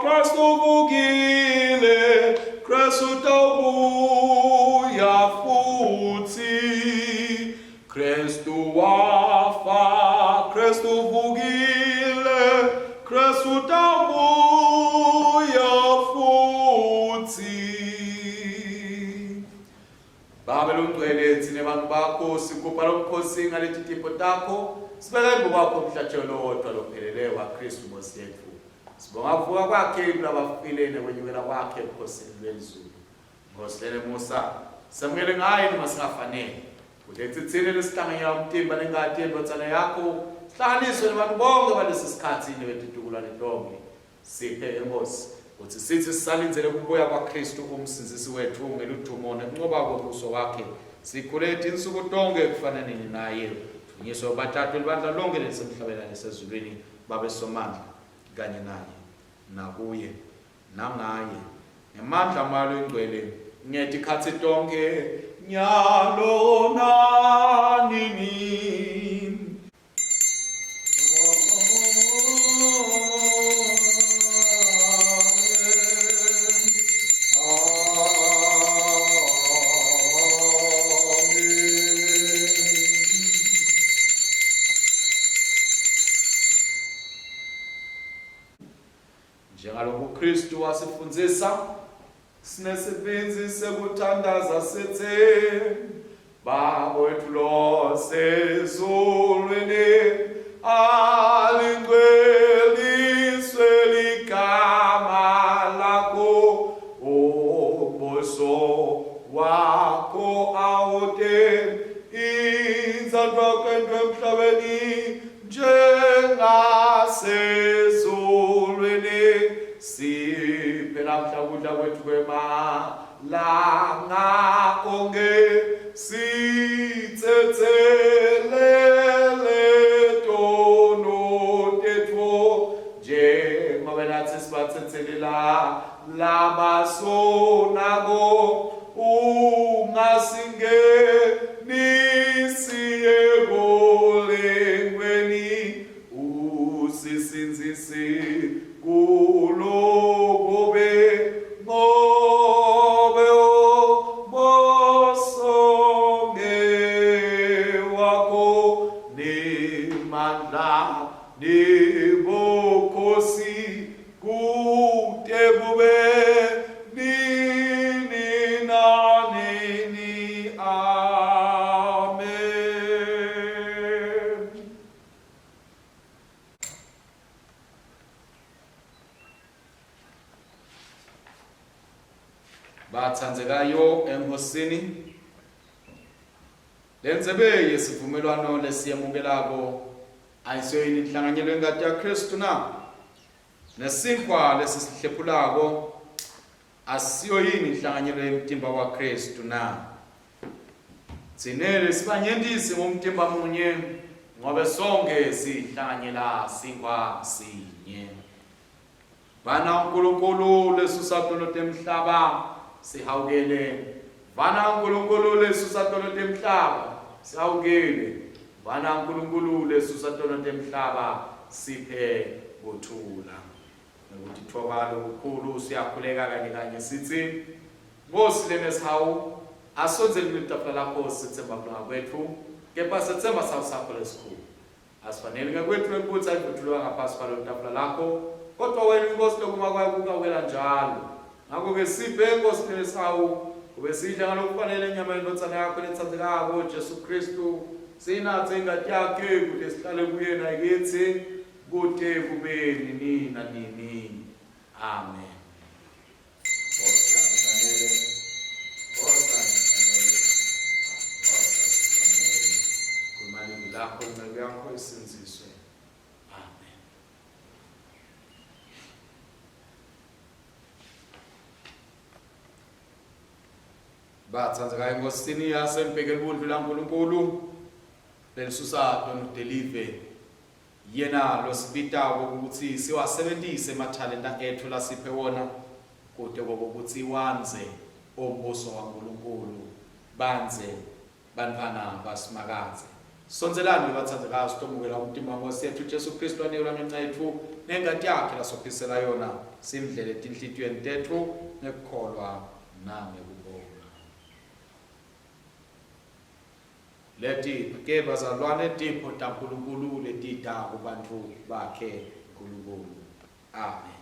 Kristu vukile, Kristu taubuya futhi. Kristu wafa, Kristu vukile, Kristu taubuya futhi. Baba lomgcwele thine bantu bakho sikupha lomkhosi ngaleti tipho takho sibeka emva kwakho umhlatshelo wodwa lopheleleyo waKristu Nkosi yethu. Sibonga ukuvuka kwakhe kulabafilene kwenyukela kwakhe ebukhosini lwelizulu. Nkosi lele Musa samukele ngaye noma singafanele kulethi thine lesihlanganyela umtimba nengadi yendotsana yakho sihlanganiswe nabantu bonke balesi sikhathi nebetitukulwane lonke siphe enkosi uthi sithi sisalinzele kubuya kwaKristu umsinzisi wethu ngeludumo nenqoba kobuso wakhe sikhulethe insuku tonke kufanele naye Ngiso bathathu libandla lonke lesemhlabeni lesezulwini babe somandla kanye naye nakuye nangaye ngemandla amalo engcwele ngethi khathi tonke nyalo nanini. Kristu wasifundzisa sinesebenzi sekuthandaza sethe Baba wethu losezulwini alingcweliswe ligama lakho ubuso wakho awude inzalo kwendwe emhlabeni njengasezulwini siphe namhla ukudla kwethu kwemalanga onke sithethelele tono tethu njengoba nathi sibathethelela labasonako ungasingenisi ekolengweni usisinzisi bathandzekayo enkosini lenzebe yesivumelwano lesiyemukelako ayisiyoyini inhlanganyelo engadi yaKristu na nesinkwa lesisihlephulako asiyoyini inhlanganyelo yemtimba waKristu na tsinele sibanyendisi ngomtimba munye ngobe sonke sihlanganyela sinkwa sinye bana uNkulunkulu lesusatono temhlaba sihawukele bana uNkulunkulu lesusatono temhlaba sihawukele bana uNkulunkulu lesusatono temhlaba siphe kuthula nokuthi thobalo ukukhulu siyakhuleka kanye sithi Nkosi lenesihawu asonzele kwitafula lakho sithemba kulunga kwethu kepha sithemba sakho lesikhulu asifanele ngakwethu ekubutha ivuthulwa ngaphasi kwalo tafula lakho kodwa wena Nkosi lokuma kwayo kungawela njalo ngakho ke siphe Nkosi lenesihawu ube sidla ngalokufanele inyama yendotsana yakho lethandekako Jesu Kristu sinathe ingadi yakhe kude sihlale kuyena kithi kude kube nini nanini amen. Lakho incebe yakho isinziswe amen. Bathandekayo enkosini yasembhekela ubuntu laNkulunkulu lelisusato nodelive yena losibitawo ukuthi siwasebenzise emathalenta ethu lasiphe wona kude kokuthi wanze ombuso kaNkulunkulu banze bantwana basimakaze. Sonzelani bathandekayo sitomukela umtima Nkosi yethu Jesu Kristu anikela ngenxa yethu nengadi yakhe lasophisela yona simdlele tinhlitiyweni tethu nekukholwa nangekubonga. Leti ke bazalwane tipho taNkulunkulu letita kubantu bakhe uNkulunkulu amen.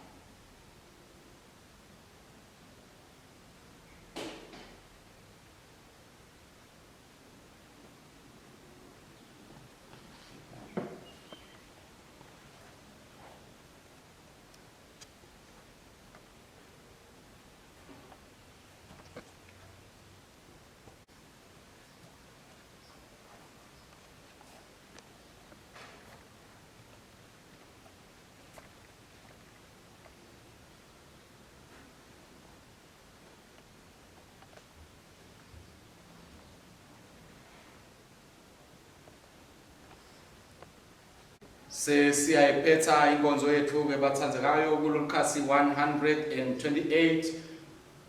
Siyayiphetha inkonzo yethu ke bathandekayo kulomkhasi 128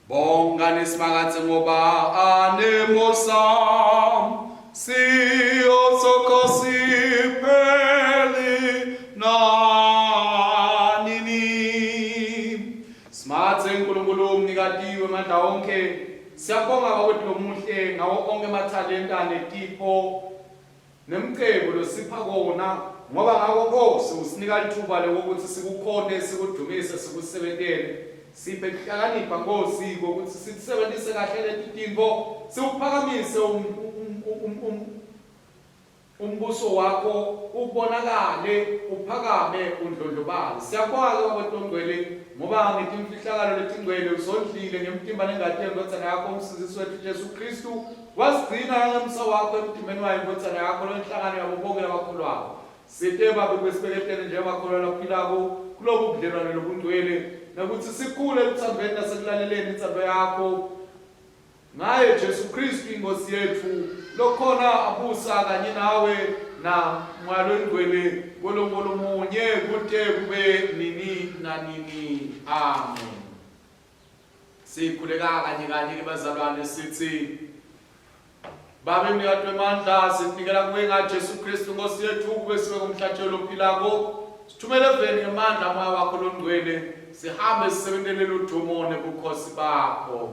bonga nesimakathi ngoba anemosam siyosokosipeli nanini simathe uNkulunkulu umnikati wemandla wonke siyabonga bakwethu lomuhle ngawo onke amathalenta netipho nemcebo losipha kona ngoba ngako Nkosi usinika ithuba lokuthi sikukhonde sikudumise sikusebentele siphe ukuhlakanipha Nkosi ukuthi sisebenzise kahle leti tinto siuphakamise umbuso wakho ubonakale uphakame undlondlobale. Siyabonga kwabaTongcwele ngoba ngetimfihlakalo letingcwele usondlile ngemtimba nengadi yendotsana yakho umsindisi wethu Jesu Kristu wasigcina ngemsa wakho emtimeni wayo indotsana yakho lenhlangano yabo bonke abakholwayo. Sithe babe kwesibeketele njengabakholwa aphilako kulobu budlelwane lobungcwele nokuthi sikhule ekuthambeni nasekulaleleni intsando yakho ngaye Jesu Kristu inkosi yethu lokhona abusa kanye nawe na mwalo engcwele kolonkolo munye kude kube nini nanini amen. Sikhuleka kanye ke bazalwane sithi Babe mnikatwe mandla sinikela kuwe nga Jesu Kristu Nkosi yethu kube sibe kumhlatshelo ophilako sithumele veni ngemandla moya wakho longcwele sihambe sisebenzele udumo nebukhosi bakho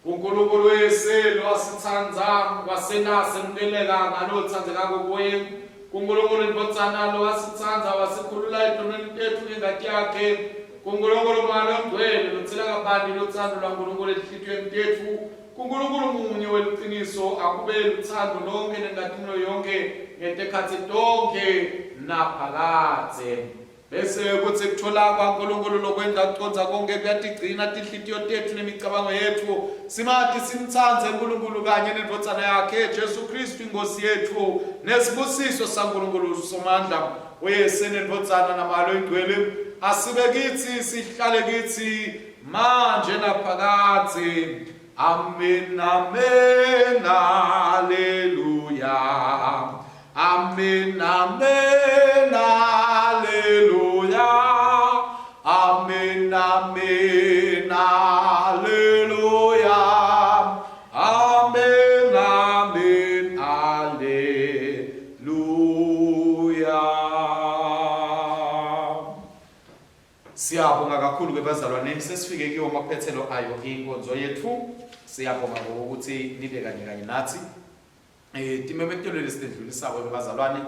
uNkulunkulu weselo wasithandza wasenase nikeleka ngalothandekako kuye uNkulunkulu indotsana lo wasithandza wasikhulula edonweni lethu ngengadi yakhe uNkulunkulu mwana ongcwele lotsela kabandi lothando lwaNkulunkulu enhlitiyweni tethu uNkulunkulu munye weliqiniso akube luthando lonke nengadino yonke ngetekhathi tonke naphakade bese kuthi kuthola kwaNkulunkulu lokwenza kuconza konke kuyatigcina tinhlitiyo tethu nemicabango yethu simathi simthandze uNkulunkulu kanye nendotsana yakhe Jesu Kristu inkosi yethu nesibusiso saNkulunkulu somandla oyese nendotsana namalo ingcwele asibe kithi sihlale kithi manje naphakade. Amen, amen, hallelujah. Amen, amen, hallelujah. Amen, amen, hallelujah. Amen, amen, hallelujah. ke bazalwane sesifike kiwo amaphethelo ayo inkonzo yethu. Siyabonga ngokuthi nibe kanye nathi. Timemetelo lesidlulisayo ke bazalwane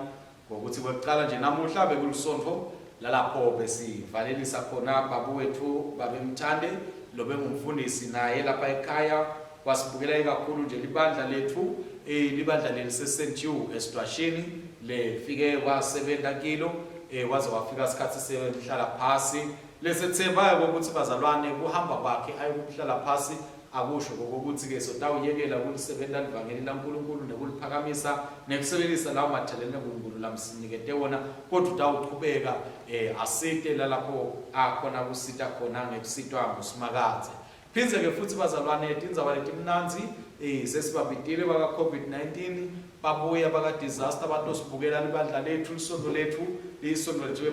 ngokuthi kwekuqala nje namuhla bekulisonto lalapho besivalelisa khona babu wethu babemthande lo bengumfundisi naye lapha ekhaya wasibukela kakhulu nje libandla lethu libandla lelisesenthu eSitwashini lefike wasebenza kilo waze wafika isikhathi semhlala phasi lesethemba ukuthi bazalwane kuhamba kwakhe ayokuhlala phasi akusho ukuthi ke sotawuyekela ukulisebenza livangeli laNkulunkulu nekuliphakamisa nekusebenzisa lawo mathalente kaNkulunkulu lamsinikete wona kodwa utawuqhubeka asite lalapho akhona kusita khona ngekusitwa nguSimakadze. Phinze ke futhi bazalwane tindzaba letimnanzi sesibabhidile baka COVID-19 babuya baka disaster batosibukela libandla lethu isonto lethu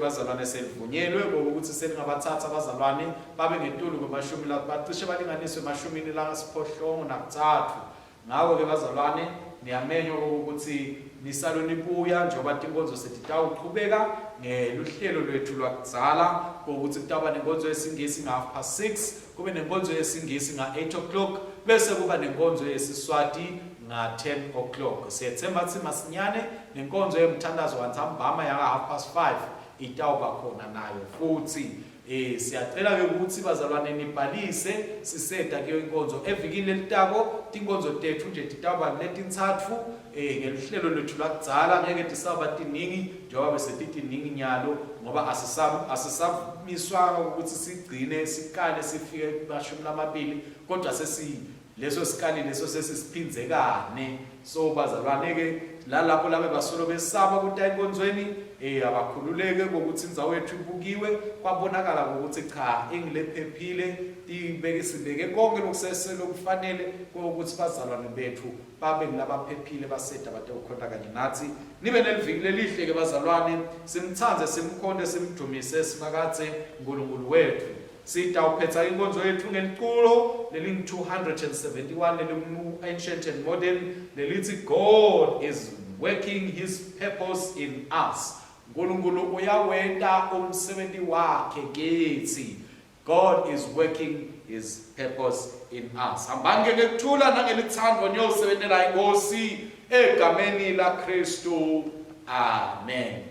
bazalwane selivunyelwe ngokuthi selingabathatha abazalwane babe ngentulu kwemashumi bacishe balinganiswe emashumini langasiphohlongo nakuthathu. Ngawo ke bazalwane niyamenywa ukuthi nisalo nibuya njengoba tinkonzo setitawuqhubeka ngeluhlelo lwethu lwakudzala ukuthi kutaba nenkonzo yesingisi nga6:30 kube nenkonzo yesingisi nga8:00 bese kuba nenkonzo yesiswati nga10:00. Siyethemba ukuthi masinyane nenkonzo yemthandazo wantsambama yanga5:30 itawuba khona nayo futhi siyacela ke ukuthi bazalwane nibhalise siseda ke inkonzo evikini letako tinkonzo tethu nje titaba letintsatfu ngeluhlelo lwethu lwakudzala ngeke tisaba tiningi njengoba bese titiningi nyalo ngoba asisamiswa ukuthi sigcine sikale sifike emashumi lamabili kodwa leso sikali leso sesisiphindzekane. So bazalwane ke lalapho labe basolo besaba ukuthi ayinkonzweni abakhululeke ngokuthi indzawo yethu ibukiwe kwabonakala ukuthi cha engilephephile tibeke sibeke konke lokuseselo kufanele ukuthi bazalwane bethu babe ngilabaphephile baseda bathe ukhonta kanye nathi. Nibe neliviki lelihle ke bazalwane, simthanze simkhonde simdumise Simakadze uNkulunkulu wethu. Sitawuphetha inkonzo yethu ngeliculo leling 271 lelingu ancient and modern lelithi God is working his purpose in us. Nkulunkulu uyawenta umsebenzi wakhe kithi. God is working his purpose in us. Hambange ngekuthula nangelithando niyosebenzela inkosi egameni laKristu. Amen.